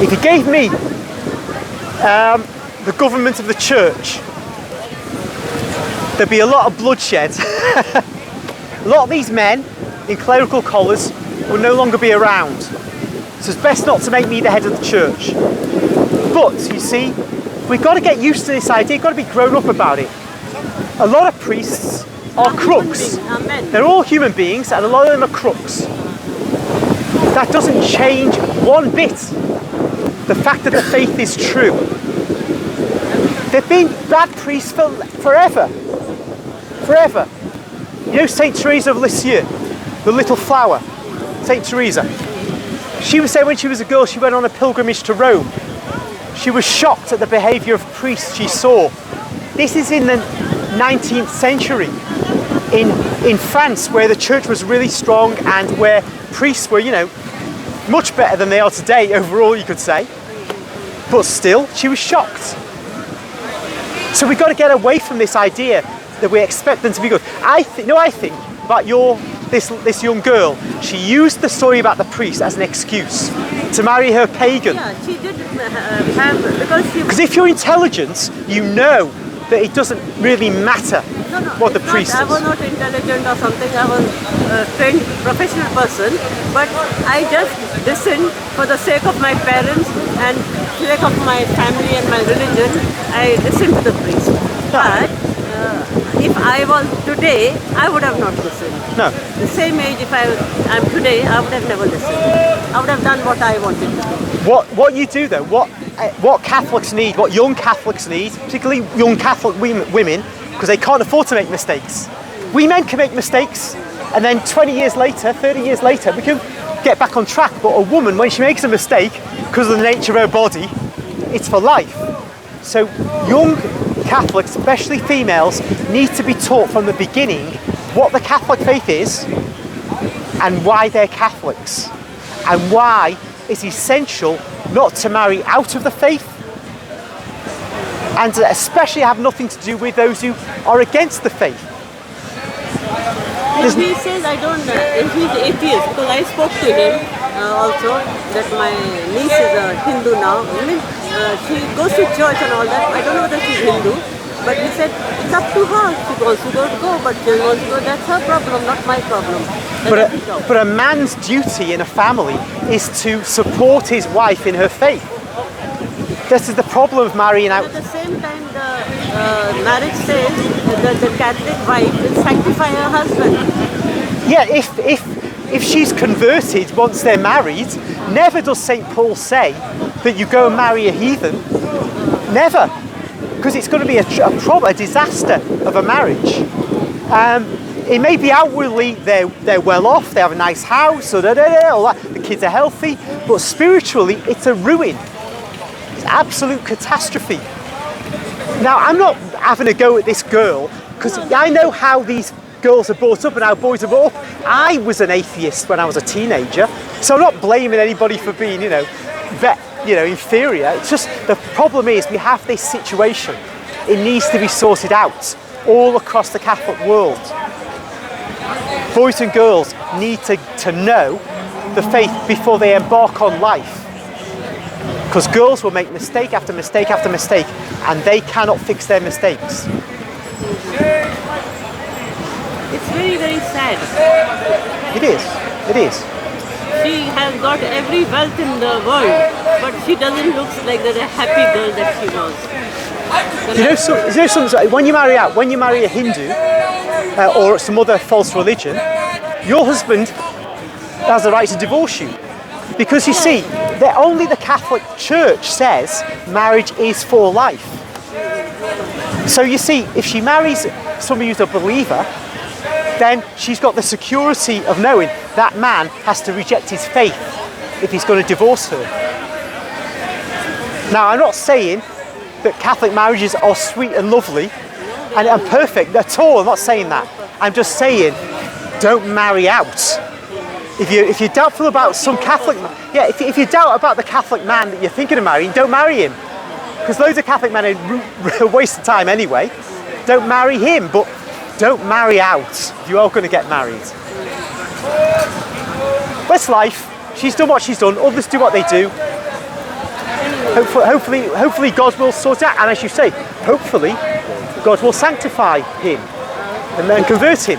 If you gave me the government of the church, there'd be a lot of bloodshed. A lot of these men in clerical collars will no longer be around. So it's best not to make me the head of the church. But, you see, we've got to get used to this idea, we've got to be grown up about it. A lot of priests are crooks. They're all human beings and a lot of them are crooks. That doesn't change one bit the fact that the faith is true. They've been bad priests forever. Forever. You know Saint Teresa of Lisieux, the little flower, Saint Teresa. She was saying when she was a girl she went on a pilgrimage to Rome. She was shocked at the behaviour of priests she saw. This is in the 19th century in France, where the church was really strong and where priests were, you know, much better than they are today overall, you could say. But still, she was shocked. So we've got to get away from this idea that we expect them to be good. I think about this young girl. She used the story about the priest as an excuse to marry her pagan. Yeah, she did have, because if you're intelligent, you know that it doesn't really matter what the priest is. I was not intelligent or something. I was a trained professional person, but I just listened for the sake of my parents and sake of my family and my religion. I listened to the priest. But if I was today, I would have not listened. No. The same age, if I am today, I would have never listened. I would have done what I wanted to do. What you do though, what Catholics need, what young Catholics need, particularly young Catholic women, because they can't afford to make mistakes. We men can make mistakes, and then 20 years later, 30 years later, we can get back on track. But a woman, when she makes a mistake, because of the nature of her body, it's for life. So young Catholics, especially females, need to be taught from the beginning what the Catholic faith is and why they're Catholics, and why it's essential not to marry out of the faith, and to especially have nothing to do with those who are against the faith. If he says I don't, if he's atheist, because I spoke to him also, that my niece is a Hindu now. I mean, she goes to church and all that. I don't know whether she's Hindu, but he said it's up to her. She wants to go, but she wants to go. That's her problem, not my problem. But a man's duty in a family is to support his wife in her faith. This is the problem of marrying out. At the same time, the marriage says that the Catholic wife will sanctify her husband. Yeah, if she's converted once they're married, never does St. Paul say that you go and marry a heathen. Never. Because it's going to be a disaster of a marriage. It may be outwardly they're well off, they have a nice house, all that, the kids are healthy, but spiritually it's a ruin. It's absolute catastrophe. Now, I'm not having a go at this girl, because I know how these girls are brought up and how boys are brought up. I was an atheist when I was a teenager, so I'm not blaming anybody for being, inferior. It's just the problem is we have this situation. It needs to be sorted out all across the Catholic world. Boys and girls need to know the faith before they embark on life. Because girls will make mistake after mistake after mistake, and they cannot fix their mistakes. It's very, very sad. It is. It is. She has got every wealth in the world, but she doesn't look like the happy girl that she was. When you marry a Hindu or some other false religion, your husband has the right to divorce you. Because you see, only the Catholic Church says marriage is for life. So you see, if she marries somebody who's a believer, then she's got the security of knowing that man has to reject his faith if he's going to divorce her. Now, I'm not saying that Catholic marriages are sweet and lovely and perfect at all. I'm not saying that. I'm just saying, don't marry out. If you're doubtful about some Catholic, if you doubt about the Catholic man that you're thinking of marrying, don't marry him. Because loads of Catholic men are a waste of time anyway. Don't marry him, but don't marry out. You are going to get married. That's life. She's done what she's done. Others do what they do. Hopefully God will sort it out, and as you say, hopefully God will sanctify him and then convert him.